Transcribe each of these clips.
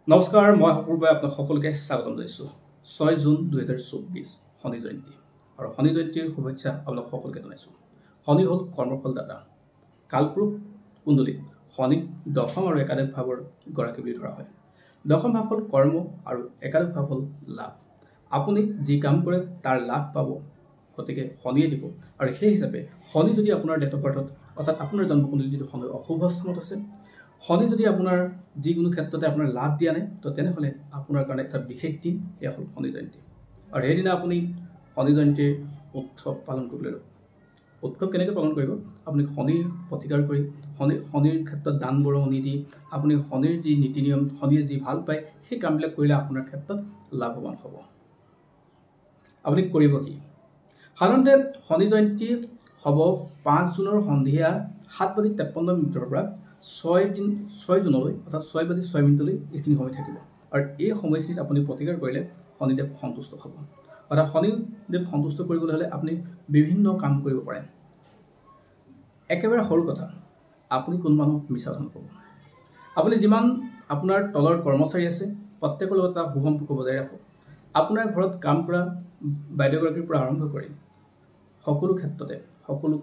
নমস্কাৰ, মই অপূৰ্বই আপোনাক সকলোকে স্বাগতম জনাইছোঁ। 6 জুন 2024 শনি জয়ন্তী আৰু শনি জয়ন্তীৰ শুভেচ্ছা আপোনাক সকলোকে জনাইছোঁ। শনি হ'ল কৰ্মফলদাতা। কালপুৰুষ কুণ্ডলীত শনি দশম আৰু একাদশ ভাৱৰ গৰাকী বুলি ধৰা হয়। দশম ভাৱ হ'ল কৰ্ম আৰু একাদশ ভাৱ হ'ল লাভ। আপুনি যি কাম কৰে তাৰ লাভ পাব, গতিকে শনিয়ে দিব। আৰু সেই হিচাপে শনি যদি আপোনাৰ ডেট অফ বাৰ্থত অৰ্থাৎ আপোনাৰ জন্মকুণ্ডলীত যদি শনি অশুভ স্থানত আছে, শনি যদি আপোনাৰ যিকোনো ক্ষেত্ৰতে আপোনাৰ লাভ দিয়া নাই, তো তেনেহ'লে আপোনাৰ কাৰণে এটা বিশেষ দিন, এয়া হ'ল শনি জয়ন্তী। আৰু সেইদিনা আপুনি শনি জয়ন্তীৰ উৎসৱ পালন কৰিবলৈ লওক। উৎসৱ কেনেকৈ পালন কৰিব? আপুনি শনিৰ প্ৰতিকাৰ কৰি শনিৰ ক্ষেত্ৰত দান বৰঙণি দি আপুনি শনিৰ যি নীতি নিয়ম, শনিয়ে যি ভাল পায় সেই কামবিলাক কৰিলে আপোনাৰ ক্ষেত্ৰত লাভৱান হ'ব। আপুনি কৰিব কি? সাধাৰণতে শনি জয়ন্তী হ'ব 5 জুনৰ সন্ধিয়া 7:53 পৰা 6 জুনলৈ অৰ্থাৎ 6:06 এইখিনি সময় থাকিব। আৰু এই সময়খিনিত আপুনি প্ৰতিকাৰ কৰিলে শনিদেৱ সন্তুষ্ট হ'ব। অৰ্থাৎ শনিদেৱ সন্তুষ্ট কৰিবলৈ হ'লে আপুনি বিভিন্ন কাম কৰিব পাৰে। একেবাৰে সৰু কথা, আপুনি কোনো মানুহক মিছা কথা নক'ব। আপুনি যিমান আপোনাৰ তলৰ কৰ্মচাৰী আছে প্ৰত্যেকৰ লগত এটা সুসম্পৰ্ক বজাই ৰাখক। আপোনাৰ ঘৰত কাম কৰা বাইদেউগৰাকীৰ পৰা আৰম্ভ কৰি সকলো ক্ষেত্ৰতে সকলো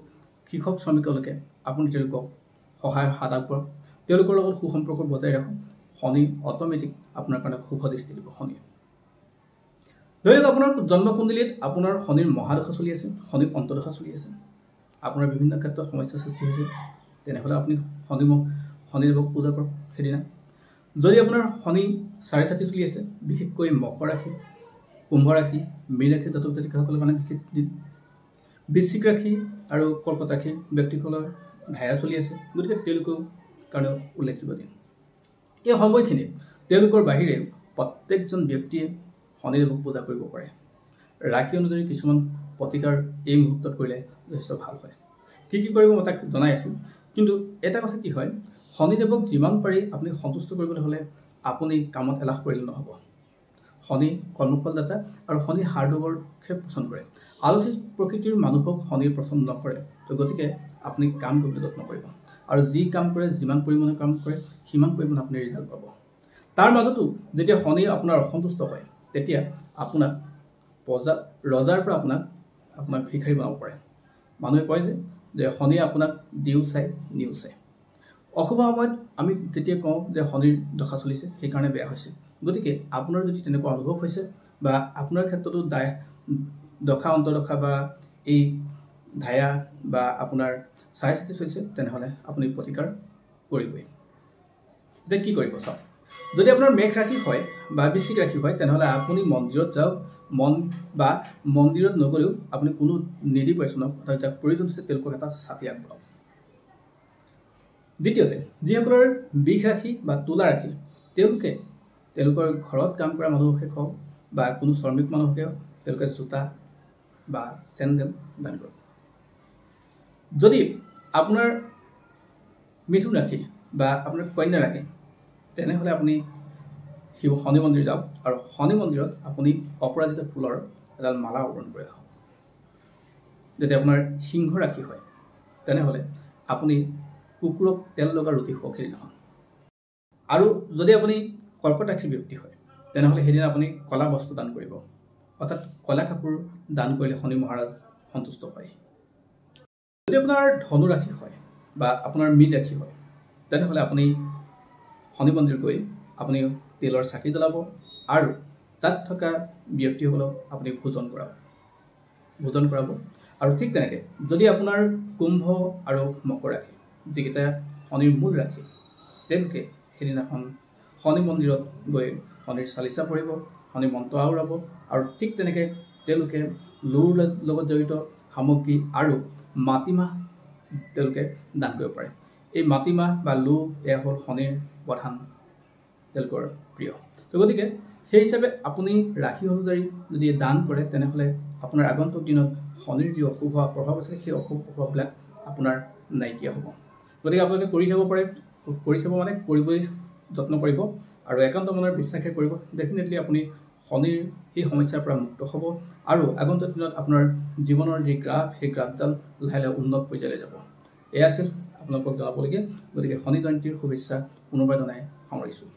কৃষক শ্ৰমিকলৈকে আপুনি তেওঁলোকক সহায়ৰ হাত আগবঢ়াওক। তেওঁলোকৰ লগত সুসম্পৰ্ক বজাই ৰাখক। শনি অট'মেটিক আপোনাৰ কাৰণে শুভ দৃষ্টি দিব। শনিয়ে ধৰি লওক আপোনাৰ জন্মকুণ্ডলীত আপোনাৰ শনিৰ মহাদশা চলি আছে, শনিৰ অন্তৰ্দশা চলি আছে, আপোনাৰ বিভিন্ন ক্ষেত্ৰত সমস্যাৰ সৃষ্টি হৈছে, তেনেহ'লে আপুনি শনিদেৱক পূজা কৰক সেইদিনা। যদি আপোনাৰ শনি চাৰি চাতি চলি আছে, বিশেষকৈ মকৰ ৰাশি, কুম্ভ ৰাশি, মীন ৰাশি জাতক জাতিকাসকলৰ কাৰণে বিশেষ দিন। বৃশ্চিক ৰাশি আৰু কৰ্কট ৰাশিৰ ব্যক্তিসকলৰ ঘায়া চলি আছে, গতিকে তেওঁলোকৰ কাৰণেও উল্লেখযোগ্য দিন। এই সময়খিনিত তেওঁলোকৰ বাহিৰে প্ৰত্যেকজন ব্যক্তিয়ে শনিদেৱক পূজা কৰিব পাৰে। ৰাশি অনুযায়ী কিছুমান প্ৰতিকাৰ এই মুহূৰ্তত কৰিলে যথেষ্ট ভাল হয়। কি কৰিব মই তাক জনাই আছোঁ। কিন্তু এটা কথা কি হয়, শনিদেৱক যিমান পাৰি আপুনি সন্তুষ্ট কৰিবলৈ হ'লে আপুনি কামত এলাহ কৰিলে নহ'ব। শনি কৰ্মফলদাতা আৰু শনি হাৰ্ডৱৰ্কহে পচন্দ কৰে। আলসী প্ৰকৃতিৰ মানুহক শনিয়ে পচন্দ নকৰে। তো গতিকে আপুনি কাম কৰিবলৈ যত্ন কৰিব। আৰু যি কাম কৰে, যিমান পৰিমাণে কাম কৰে, সিমান পৰিমাণে আপুনি ৰিজাল্ট পাব। তাৰ মাজতো যেতিয়া শনি আপোনাৰ অসন্তুষ্ট হয়, তেতিয়া আপোনাক ৰজাৰ পৰা আপোনাক ভিক্ষাৰী বনাব পাৰে। মানুহে কয় যে শনিয়ে আপোনাক দিও চাই নিও চাই। অশুভ সময়ত আমি যেতিয়া কওঁ যে শনিৰ দশা চলিছে, সেইকাৰণে বেয়া হৈছে। গতিকে আপোনাৰ যদি তেনেকুৱা অনুভৱ হৈছে বা আপোনাৰ ক্ষেত্ৰতো দশা অন্তৰ্দশা বা এই ধায়া বা আপোনাৰ চাই চাতি চলিছে, তেনেহ'লে আপুনি প্ৰতিকাৰ কৰিবই। এতিয়া কি কৰিব চাওক। যদি আপোনাৰ মেঘ ৰাশি হয় বা বৃশ্চিক ৰাশি হয়, তেনেহ'লে আপুনি মন্দিৰত যাওক। বা মন্দিৰত নগ'লেও আপুনি কোনো নিডি পাৰ্চনক অৰ্থাৎ যাক প্ৰয়োজন আছে তেওঁলোকক এটা ছাতি আগবঢ়াওক। দ্বিতীয়তে, যিসকলৰ বৃষ ৰাশি বা তুলা ৰাশি, তেওঁলোকৰ ঘৰত কাম কৰা মানুহকে হওক বা কোনো শ্ৰমিক মানুহকে হওক, তেওঁলোকে জোতা বা চেণ্ডেল দান কৰক। যদি আপোনাৰ মিথুন ৰাশি বা আপোনাৰ কন্যা ৰাশি, তেনেহ'লে আপুনি শনি মন্দিৰ যাওক আৰু শনি মন্দিৰত আপুনি অপৰাজিত ফুলৰ এডাল মালা অৰ্পণ কৰি আহক। যদি আপোনাৰ সিংহ ৰাশি হয়, তেনেহ'লে আপুনি কুকুৰক তেল লগা ৰুটি খুৱাওক সেইদিনাখন। আৰু যদি আপুনি কৰ্কট ৰাশিৰ ব্যক্তি হয়, তেনেহ'লে সেইদিনা আপুনি ক'লা বস্ত্ৰ দান কৰিব, অৰ্থাৎ ক'লা কাপোৰ দান কৰিলে শনি মহাৰাজ সন্তুষ্ট হয়। যদি আপোনাৰ ধনু ৰাশি হয় বা আপোনাৰ মীন ৰাশি হয়, তেনেহ'লে আপুনি শনি মন্দিৰ গৈ আপুনি তেলৰ চাকি জ্বলাব আৰু তাত থকা ব্যক্তিসকলক আপুনি ভোজন কৰাব। আৰু ঠিক তেনেকৈ যদি আপোনাৰ কুম্ভ আৰু মকৰ ৰাশি, যিকেইটা শনিৰ মূল ৰাশি, তেওঁলোকে সেইদিনাখন শনি মন্দিৰত গৈ শনিৰ চালিচা পঢ়িব, শনি মন্ত্ৰ আওৰাব। আৰু ঠিক তেনেকৈ তেওঁলোকে লৌৰ লগত জড়িত সামগ্ৰী আৰু মাটিমাহ তেওঁলোকে দান কৰিব পাৰে। এই মাটিমাহ বা লো এয়া হ'ল শনিৰ প্ৰধান তেওঁলোকৰ প্ৰিয়। তো গতিকে সেই হিচাপে আপুনি ৰাশি অনুযায়ী যদি দান কৰে, তেনেহ'লে আপোনাৰ আগন্তুক দিনত শনিৰ যি অশুভ প্ৰভাৱ আছে, সেই অশুভ প্ৰভাৱবিলাক আপোনাৰ নাইকিয়া হ'ব। গতিকে আপোনালোকে কৰি চাব মানে কৰিবলৈ যত্ন কৰিব আৰু একান্ত মনৰ বিশ্বাসে কৰিব। ডেফিনেটলি আপুনি শনিৰ সেই সমস্যাৰ পৰা মুক্ত হ'ব আৰু আগন্তুক দিনত আপোনাৰ জীৱনৰ যি গ্ৰাফ, সেই গ্ৰাফডাল লাহে লাহে উন্নত পৰ্যায়লৈ যাব। এয়া আছিল আপোনালোকক জনাবলগীয়া। গতিকে শনি জয়ন্তীৰ শুভেচ্ছা পুনৰবাৰ জনাই সামৰিছোঁ।